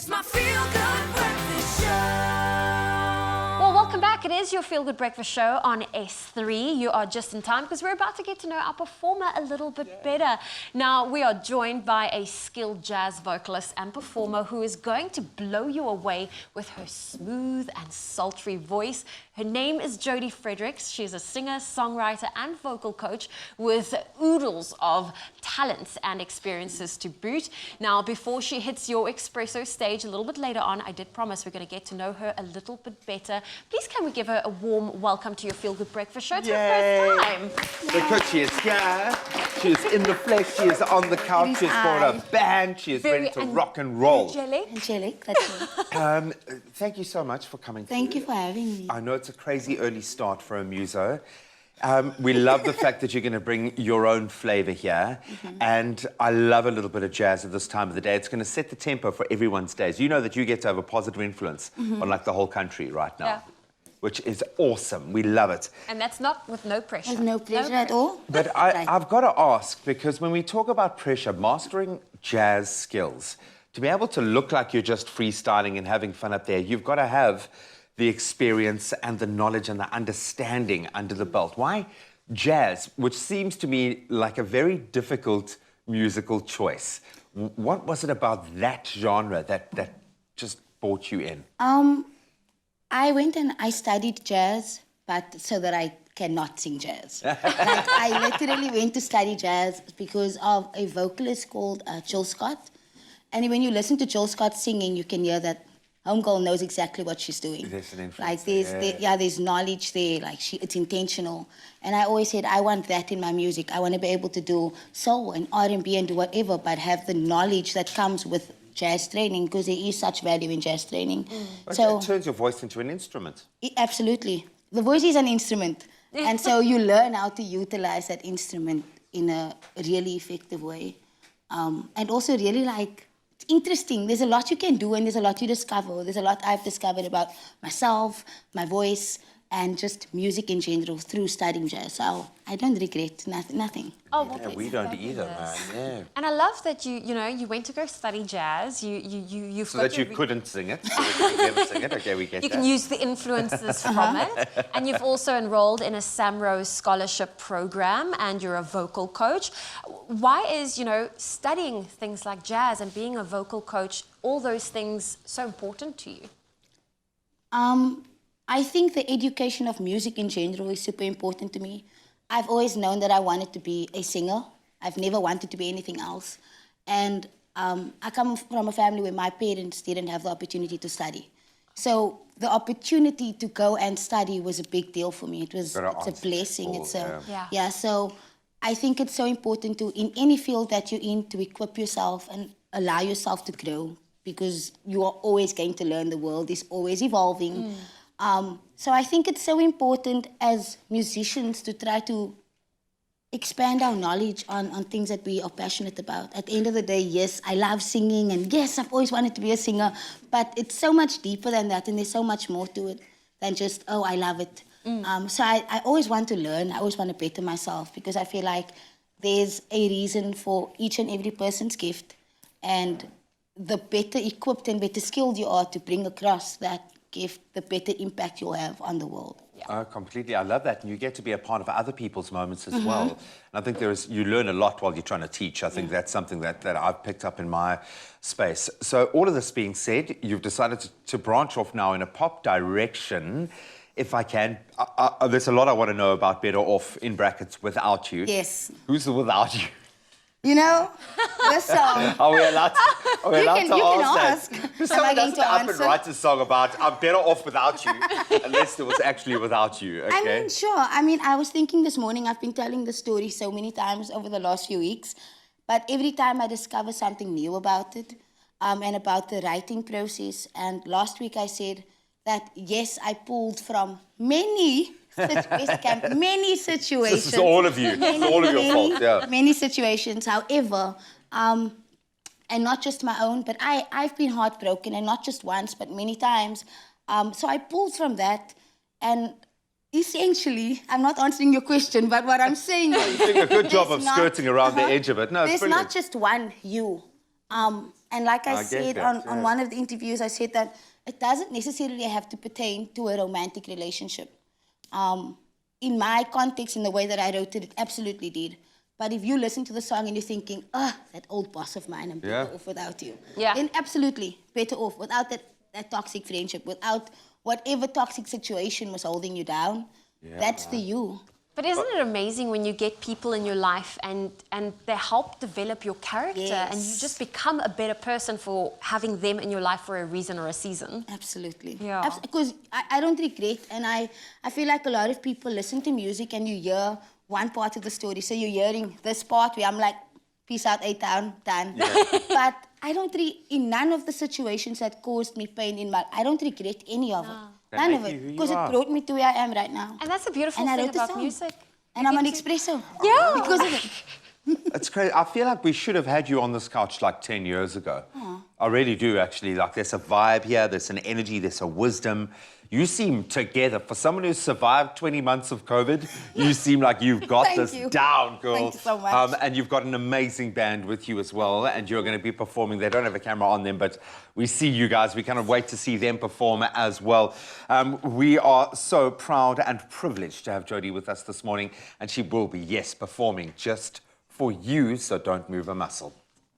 It's my feel-good breakfast show. Well, welcome back. It is your Feel Good Breakfast Show on S3. You are just in time because we're about to get to know our performer a little bit better. Now, we are joined by a skilled jazz vocalist and performer who is going to blow you away with her smooth and sultry voice. Her name is Jodi Fredericks. She's a singer, songwriter, and vocal coach with oodles of talents and experiences to boot. Now, before she hits your Expresso stage a little bit later on, I did promise we're going to get to know her a little bit better. Please, can we give her a warm welcome to your Feel Good Breakfast Show? It's her first time. Because she is here, she is in the flesh, she is on the couch, she's brought a band, she is ready to rock and roll. Angelic, that's it. Thank you so much for coming. Thank you for having me. I know it's a crazy early start for a muso. We love the fact that you're going to bring your own flavour here. And I love a little bit of jazz at this time of the day. It's going to set the tempo for everyone's days. You know that you get to have a positive influence on like the whole country right now. Yeah. Which is awesome. We love it. And that's not with no pressure. There's no pressure at all. But I've got to ask, because when we talk about pressure, mastering jazz skills, to be able to look like you're just freestyling and having fun up there, you've got to have the experience and the knowledge and the understanding under the belt. Why jazz, which seems to me like a very difficult musical choice? What was it about that genre that just brought you in? I went and I studied jazz, but so that I cannot sing jazz. Like, I literally went to study jazz because of a vocalist called Jill Scott. And when you listen to Jill Scott singing, you can hear that homegirl knows exactly what she's doing. There's an influence. Like there's knowledge there. Like it's intentional. And I always said I want that in my music. I want to be able to do soul and R&B and do whatever, but have the knowledge that comes with jazz training, because there is such value in jazz training. So it turns your voice into an instrument. Absolutely. The voice is an instrument. And so you learn how to utilize that instrument in a really effective way. And also really like, it's interesting. There's a lot you can do and there's a lot you discover. There's a lot I've discovered about myself, my voice, and just music in general through studying jazz. So I don't regret nothing. Oh, well, Yeah, we don't either, man. Yeah. And I love that you went to go study jazz. You So that you couldn't sing it, so that you could never sing it. Okay, we get You that. can use the influences from it. And you've also enrolled in a Samrose scholarship program and you're a vocal coach. Why is, studying things like jazz and being a vocal coach, all those things so important to you? I think the education of music in general is super important to me. I've always known that I wanted to be a singer. I've never wanted to be anything else. And I come from a family where my parents didn't have the opportunity to study. So the opportunity to go and study was a big deal for me. It's a blessing. So I think it's so important to, in any field that you're in, to equip yourself and allow yourself to grow, because you are always going to learn. The world is always evolving. So I think it's so important as musicians to try to expand our knowledge on things that we are passionate about. At the end of the day, yes, I love singing, and yes, I've always wanted to be a singer, but it's so much deeper than that, and there's so much more to it than just, oh, I love it. So I always want to learn. I always want to better myself, because I feel like there's a reason for each and every person's gift, and the better equipped and better skilled you are to bring across that gift, the better impact you'll have on the world. Oh, completely. I love that. And you get to be a part of other people's moments as well. And I think you learn a lot while you're trying to teach. I think that's something that I've picked up in my space. So all of this being said, you've decided to branch off now in a pop direction. If I can, there's a lot I want to know about Better Off, in brackets, Without You. Yes. Who's the Without You? You know, this song. Are we allowed to ask that? Am Someone I going doesn't to up and answer? write a song about I'm better off without you, unless there was actually without you, okay? I mean, sure. I was thinking this morning, I've been telling the story so many times over the last few weeks, but every time I discover something new about it, and about the writing process. And last week I said that, yes, I pulled from many situations. This is all of you. It's all of your fault, yeah. Many situations, however, and not just my own, but I've been heartbroken, and not just once, but many times. So I pulled from that, and essentially, I'm not answering your question, but what I'm saying is... You're doing a good job of skirting around the edge of it. No, it's there's brilliant. not just one you. And like I I get said that, on yeah. one of the interviews, I said that it doesn't necessarily have to pertain to a romantic relationship. In my context, in the way that I wrote it, it absolutely did. But if you listen to the song and you're thinking, that old boss of mine, I'm better Yeah. off without you. Yeah. Then absolutely better off without that toxic friendship, without whatever toxic situation was holding you down. That's the you. But isn't it amazing when you get people in your life and they help develop your character and you Yes. just become a better person for having them in your life for a reason or a season? Absolutely. Yeah. Because I don't regret, and I feel like a lot of people listen to music and you hear one part of the story. So you're hearing this part where I'm like, peace out, A-Town, done. But I don't in none of the situations that caused me pain in my, I don't regret any of it. They None make of you it. who you Because it are. brought me to where I am right now. And that's the beautiful And I thing wrote the about song. music. And I'm on Expresso. Yeah. Because of it. It's crazy. I feel like we should have had you on this couch like 10 years ago. I really do, actually. Like, there's a vibe here, there's an energy, there's a wisdom. You seem together. For someone who's survived 20 months of COVID, you seem like you've got Thank this you. down, girl. Thank you so much. And you've got an amazing band with you as well, and you're going to be performing. They don't have a camera on them, but we see you guys. We kind of wait to see them perform as well. We are so proud and privileged to have Jodi with us this morning, and she will be, yes, performing just for you, so don't move a muscle.